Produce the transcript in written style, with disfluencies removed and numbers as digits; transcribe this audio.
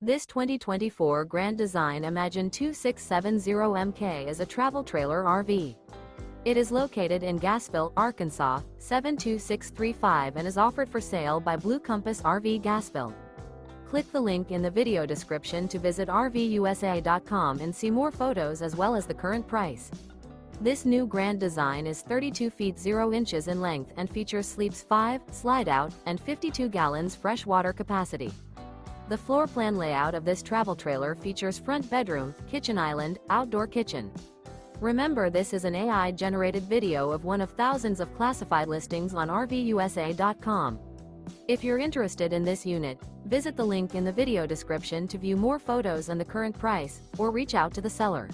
This 2024 Grand Design Imagine 2670MK is a travel trailer RV. It is located in Gassville, Arkansas, 72635 and is offered for sale by Blue Compass RV Gassville. Click the link in the video description to visit RVUSA.com and see more photos as well as the current price. This new Grand Design is 32 feet 0 inches in length and features sleeps 5, slide-out, and 52 gallons fresh water capacity. The floor plan layout of this travel trailer features front bedroom, kitchen island, outdoor kitchen. Remember, this is an AI-generated video of one of thousands of classified listings on RVUSA.com. If you're interested in this unit, visit the link in the video description to view more photos and the current price, or reach out to the seller.